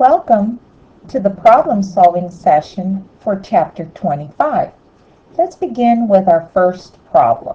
Welcome to the problem-solving session for Chapter 25. Let's begin with our first problem.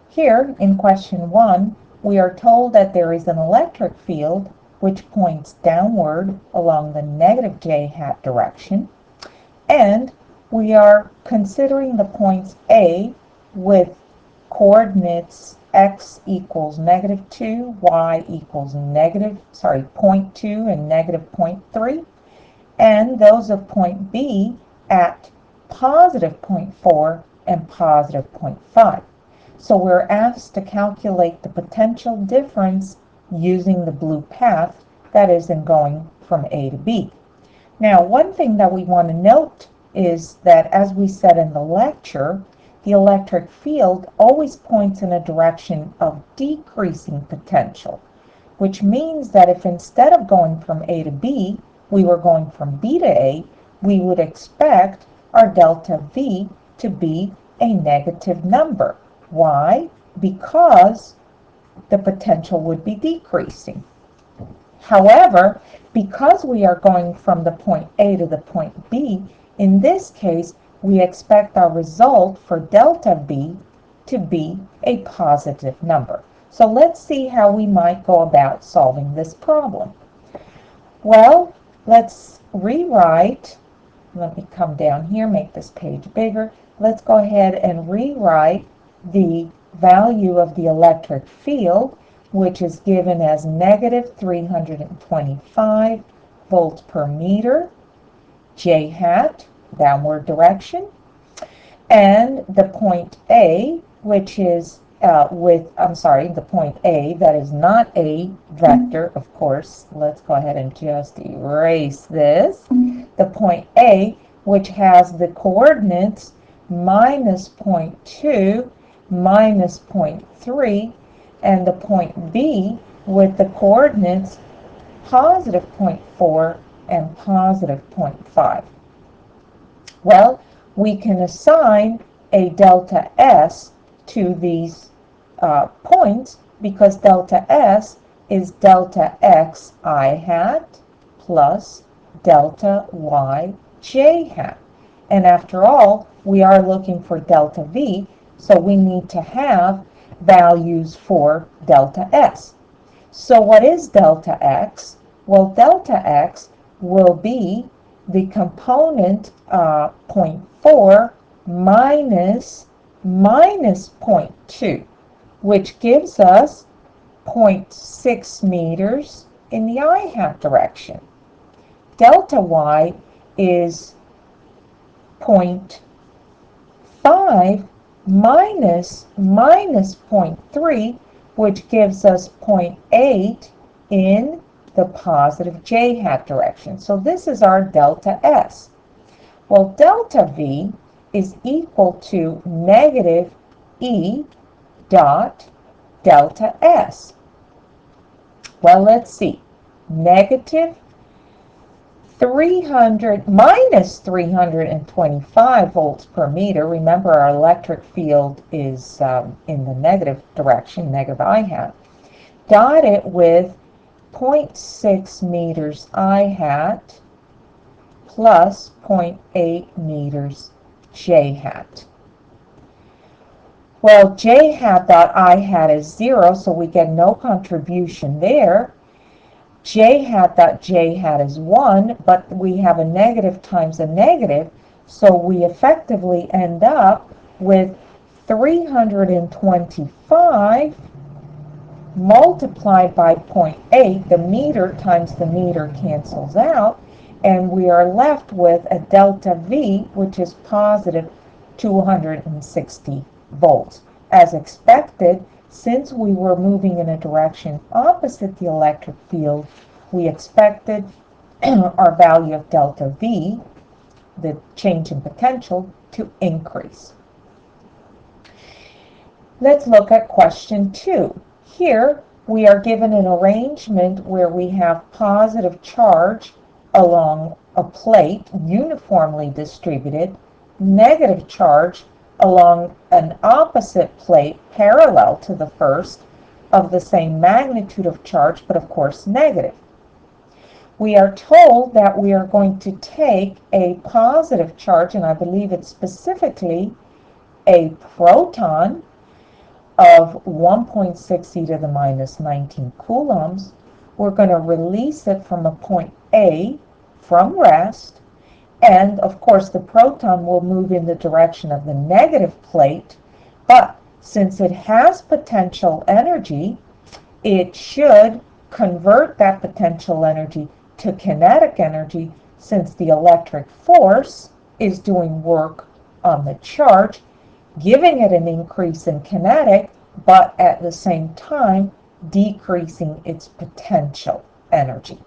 Here, in question 1, we are told that there is an electric field which points downward along the negative j hat direction, and we are considering the points A with coordinates x equals -2, y equals -0.2 and -0.3, and those of point B at +0.4 and +0.5. So we're asked to calculate the potential difference using the blue path, that is in going from A to B. Now, one thing that we want to note is that, as we said in the lecture, the electric field always points in a direction of decreasing potential, which means that if instead of going from A to B, we were going from B to A, we would expect our delta V to be a negative number. Why? Because the potential would be decreasing. However, because we are going from the point A to the point B, in this case, we expect our result for delta V to be a positive number. So let's see how we might go about solving this problem. Well, let's rewrite. Let me come down here, make this page bigger. Let's go ahead and rewrite the value of the electric field, which is given as -325 volts per meter, j hat, downward direction, and the point A, which is the point A, that is not a vector, of course. Let's go ahead and just erase this. The point A, which has the coordinates -0.2, -0.3, and the point B with the coordinates +0.4 and +0.5. Well, we can assign a delta S to these points because delta S is delta x I hat plus delta y j hat. And after all, we are looking for delta V, so we need to have values for delta S. So what is delta x? Well, delta x will be the component 0.4 minus -0.2, which gives us 0.6 meters in the I hat direction. Delta y is 0.5 minus -0.3, which gives us 0.8 in the positive j hat direction. So this is our delta S. Well, delta V is equal to negative E dot delta S. Well, let's see. Minus 325 volts per meter. Remember, our electric field is in the negative direction, negative I hat. Dot it with 0.6 meters I hat plus 0.8 meters j hat. Well, j hat dot I hat is 0, so we get no contribution there. J hat dot j hat is 1, but we have a negative times a negative, so we effectively end up with 325 multiplied by 0.8, the meter times the meter cancels out, and we are left with a delta V, which is positive 260 volts. As expected, since we were moving in a direction opposite the electric field, we expected our value of delta V, the change in potential, to increase. Let's look at question 2. Here, we are given an arrangement where we have positive charge along a plate uniformly distributed, negative charge along an opposite plate parallel to the first of the same magnitude of charge, but of course negative. we are told that we are going to take a positive charge, and I believe it's specifically a proton of 1.6 e to the minus 19 coulombs. We're going to release it from a point A from rest, and of course the proton will move in the direction of the negative plate, but since it has potential energy, it should convert that potential energy to kinetic energy, since the electric force is doing work on the charge, giving it an increase in kinetic, but at the same time decreasing its potential energy.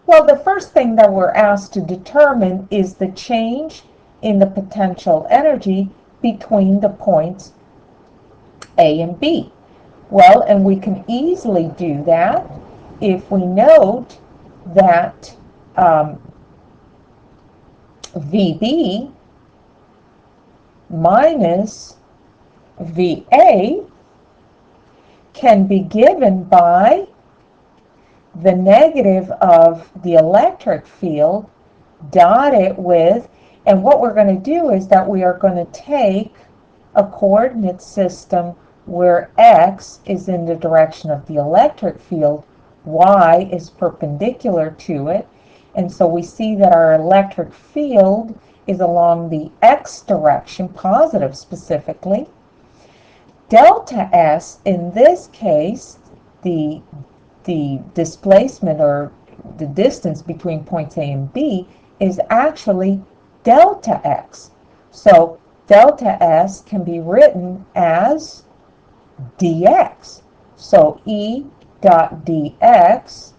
Well, the first thing that we're asked to determine is the change in the potential energy between the points A and B. Well, and we can easily do that if we note that VB minus VA can be given by the negative of the electric field dotted with, and what we're going to do is that we are going to take a coordinate system where x is in the direction of the electric field, y is perpendicular to it, and so we see that our electric field is along the x direction, positive specifically. Delta S, in this case, the displacement or the distance between points A and B is actually delta x. So delta S can be written as dx. So E dot dx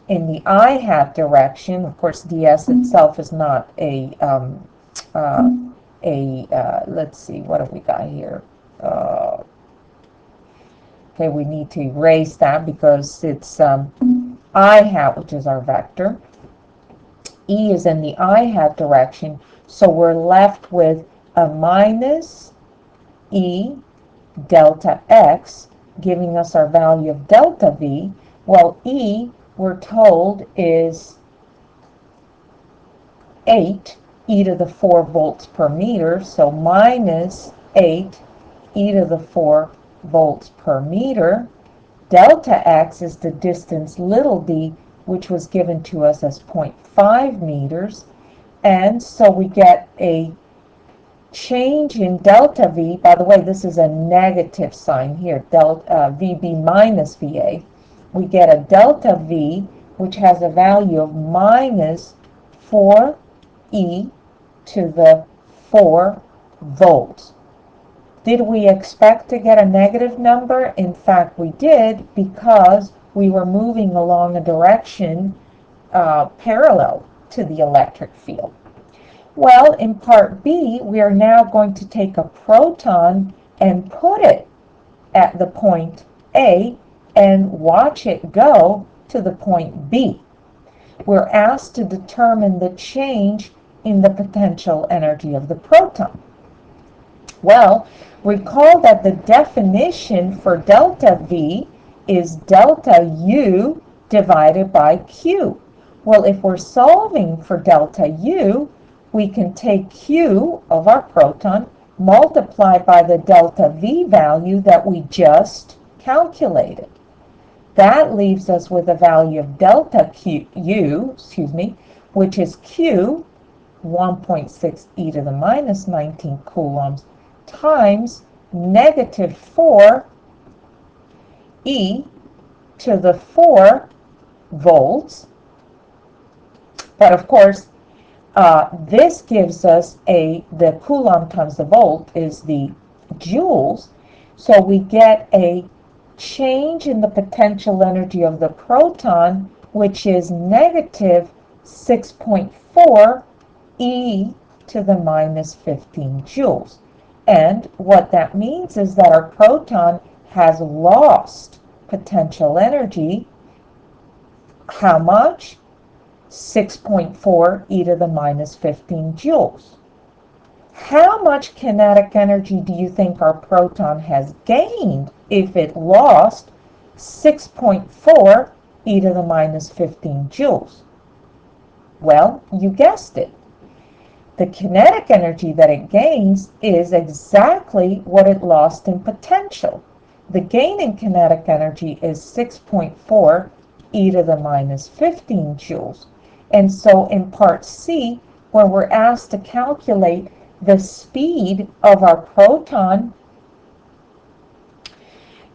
in the I hat direction, of course ds itself is not let's see, what have we got here? Okay, we need to erase that because it's I hat, which is our vector. E is in the I hat direction, so we're left with a minus E delta x, giving us our value of delta V. Well, E, we're told, is 8 e to the 4 volts per meter, so minus 8 e to the 4 volts per meter. Delta x is the distance little d, which was given to us as 0.5 meters, and so we get a change in delta V. By the way, this is a negative sign here, delta VB minus VA. We get a delta V, which has a value of minus 4 e to the 4 volts. Did we expect to get a negative number? In fact, we did, because we were moving along a direction parallel to the electric field. Well, in part B, we are now going to take a proton and put it at the point A and watch it go to the point B. We're asked to determine the change in the potential energy of the proton. Well, recall that the definition for delta V is delta U divided by Q. Well, if we're solving for delta U, we can take Q of our proton, multiply by the delta V value that we just calculated. That leaves us with a value of delta U, which is Q, 1.6 e to the minus 19 coulombs, times negative 4 e to the 4 volts. But of course, this gives us the coulomb times the volt is the joules. So we get a change in the potential energy of the proton, which is negative 6.4 e to the minus 15 joules. And what that means is that our proton has lost potential energy. How much? 6.4 e to the minus 15 joules. How much kinetic energy do you think our proton has gained if it lost 6.4 e to the minus 15 joules. Well, you guessed it. The kinetic energy that it gains is exactly what it lost in potential. The gain in kinetic energy is 6.4 e to the minus 15 joules. And so in part C, when we're asked to calculate the speed of our proton,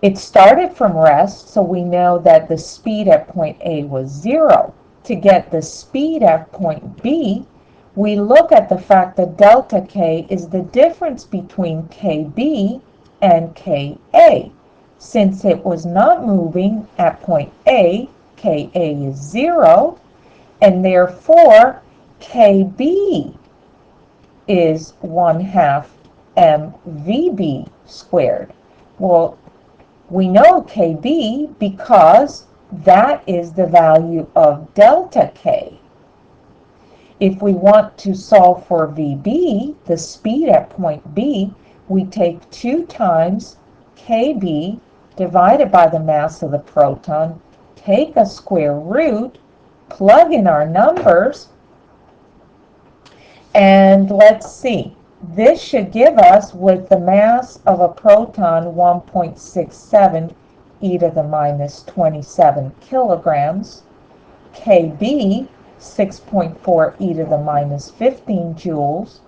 it started from rest, so we know that the speed at point A was 0. To get the speed at point B, we look at the fact that delta K is the difference between KB and KA. Since it was not moving at point A, KA is 0, and therefore KB is 1/2 mvb squared. Well, we know KB because that is the value of delta K. If we want to solve for VB, the speed at point B, we take 2 times KB divided by the mass of the proton, take a square root, plug in our numbers, and let's see. This should give us, with the mass of a proton, 1.67 e to the minus 27 kilograms. KB, 6.4 e to the minus 15 joules,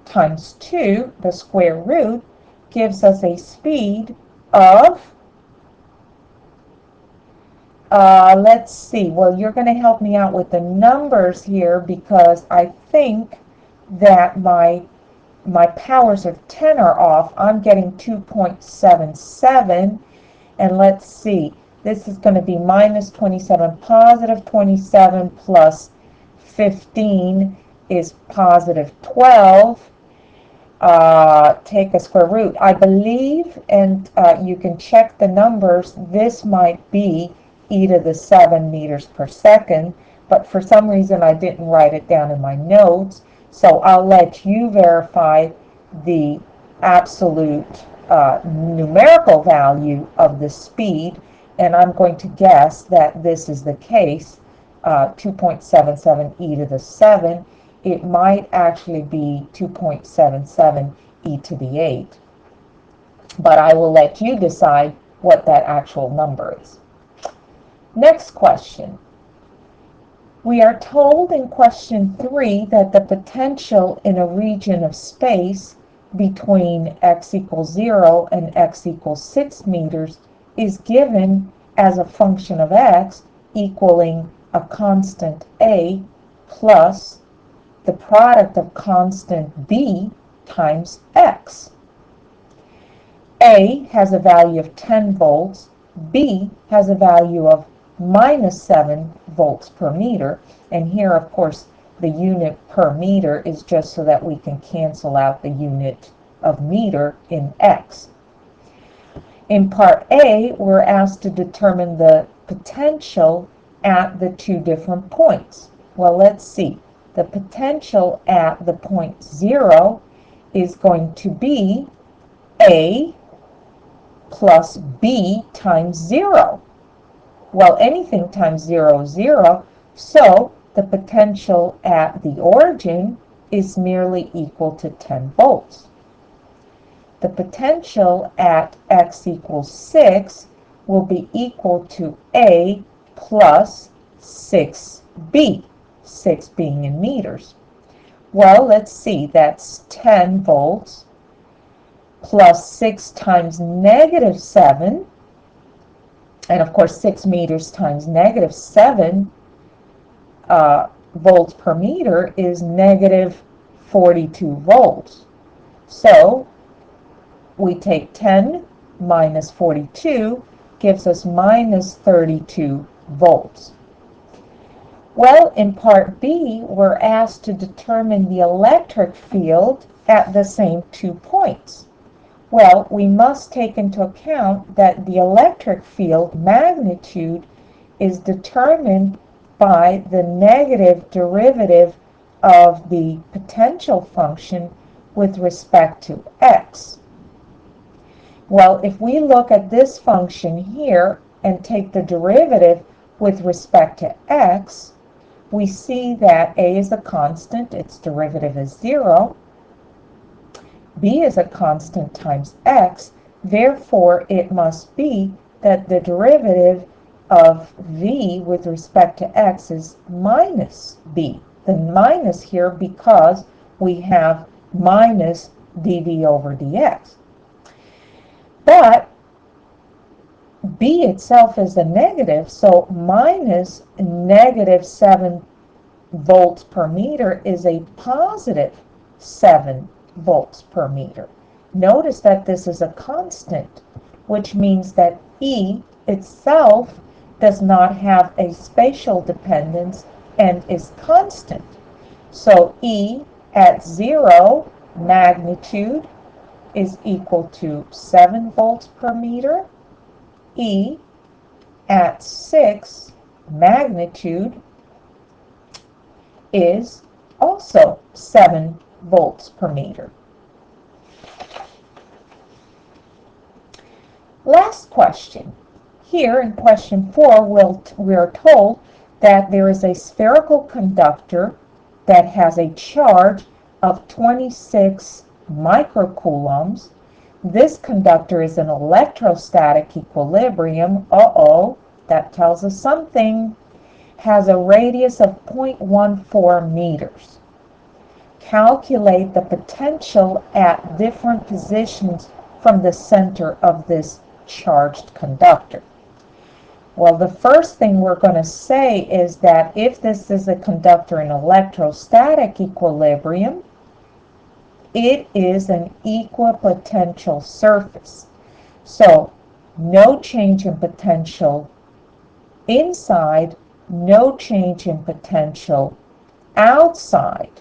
times 2, the square root, gives us a speed of, let's see, well, you're going to help me out with the numbers here because I think that my powers of 10 are off. I'm getting 2.77, and let's see, this is going to be minus 27, positive 27 plus 15 is positive 12. Take a square root. I believe, and you can check the numbers, this might be e to the 7 meters per second, but for some reason I didn't write it down in my notes. So I'll let you verify the absolute numerical value of the speed, and I'm going to guess that this is the case, 2.77 e to the 7. It might actually be 2.77 e to the 8, but I will let you decide what that actual number is. Next question. We are told in question 3 that the potential in a region of space between x equals 0 and x equals 6 meters is given as a function of x equaling a constant a plus the product of constant b times x. A has a value of 10 volts, B has a value of minus 7 volts per meter, and here of course the unit per meter is just so that we can cancel out the unit of meter in x. In part A, we're asked to determine the potential at the 2 different points. Well, let's see. The potential at the point 0 is going to be A plus B times 0. Well, anything times 0 is 0, so the potential at the origin is merely equal to 10 volts. The potential at x equals 6 will be equal to A plus 6B, 6 being in meters. Well, let's see, that's 10 volts plus 6 times negative 7, and of course 6 meters times negative 7 volts per meter is negative 42 volts. So we take 10 minus 42 gives us minus 32 volts. Well, in part B, we're asked to determine the electric field at the same 2 points. Well, we must take into account that the electric field magnitude is determined by the negative derivative of the potential function with respect to x. Well, if we look at this function here and take the derivative with respect to x, we see that a is a constant, its derivative is 0. B is a constant times x, therefore it must be that the derivative of v with respect to x is minus b. The minus here because we have minus dv over dx. But b itself is a negative, so minus negative 7 volts per meter is a positive 7 volts per meter. Notice that this is a constant, which means that E itself does not have a spatial dependence and is constant. So E at 0 magnitude is equal to 7 volts per meter. E at 6 magnitude is also 7 volts per meter. Last question. Here in question 4, we are told that there is a spherical conductor that has a charge of 26 microcoulombs. This conductor is in electrostatic equilibrium. That tells us something. Has a radius of 0.14 meters. Calculate the potential at different positions from the center of this charged conductor. Well, the first thing we're going to say is that if this is a conductor in electrostatic equilibrium, it is an equipotential surface. So, no change in potential inside, no change in potential outside.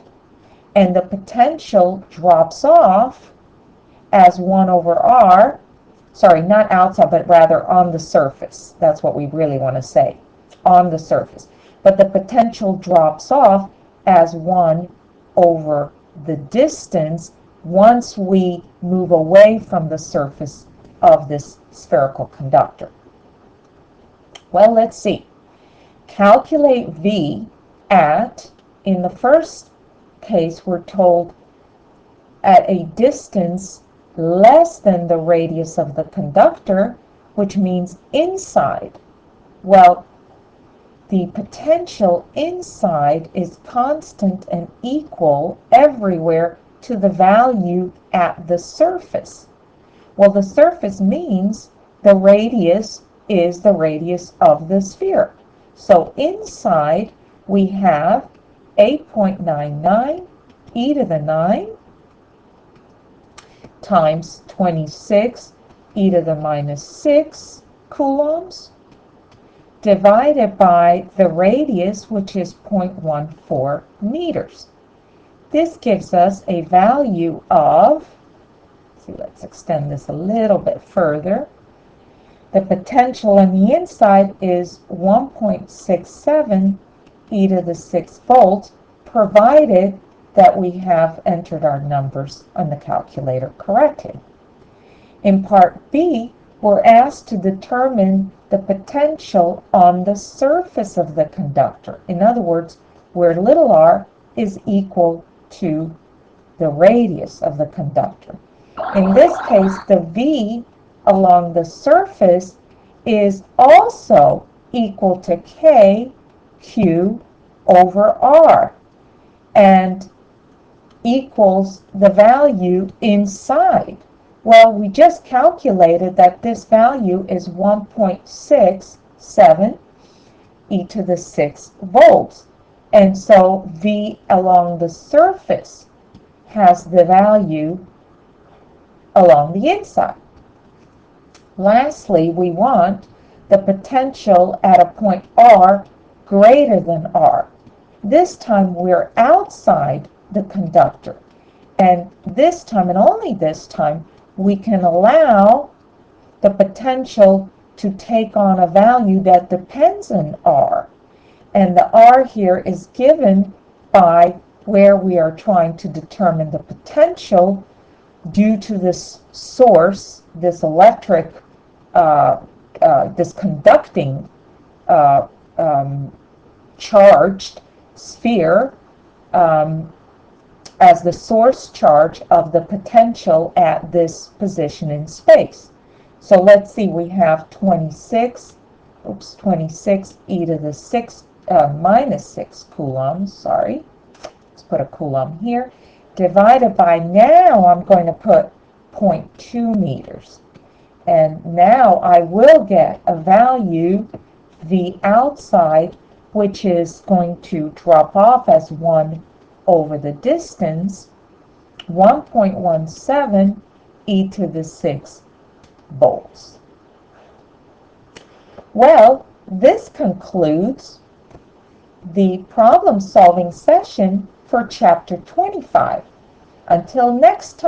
And the potential drops off as 1 over r, sorry, not outside, but rather on the surface. That's what we really want to say, on the surface. But the potential drops off as 1 over the distance once we move away from the surface of this spherical conductor. Well, let's see. Calculate V at, in the first case, we're told at a distance less than the radius of the conductor, which means inside. Well, the potential inside is constant and equal everywhere to the value at the surface. Well, the surface means the radius is the radius of the sphere. So inside we have 8.99 e to the 9 times 26 e to the minus 6 coulombs divided by the radius, which is 0.14 meters. This gives us a value of, let's extend this a little bit further. The potential on the inside is 1.67 e to the 6 volts, provided that we have entered our numbers on the calculator correctly. In part B, we're asked to determine the potential on the surface of the conductor. In other words, where little r is equal to the radius of the conductor. In this case, the V along the surface is also equal to K Q over R and equals the value inside. Well, we just calculated that this value is 1.67 e to the 6 volts. And so V along the surface has the value along the inside. Lastly, we want the potential at a point R greater than R. This time we're outside the conductor. And this time, and only this time, we can allow the potential to take on a value that depends on R. And the R here is given by where we are trying to determine the potential due to this source, this electric, this conducting charged sphere as the source charge of the potential at this position in space. So let's see, we have 26 e to the 6 minus 6 coulombs, sorry. Let's put a coulomb here. Divided by, now I'm going to put 0.2 meters. And now I will get a value, the outside, which is going to drop off as 1 over the distance, 1.17 e to the 6 volts. Well, this concludes the problem-solving session for Chapter 25. Until next time.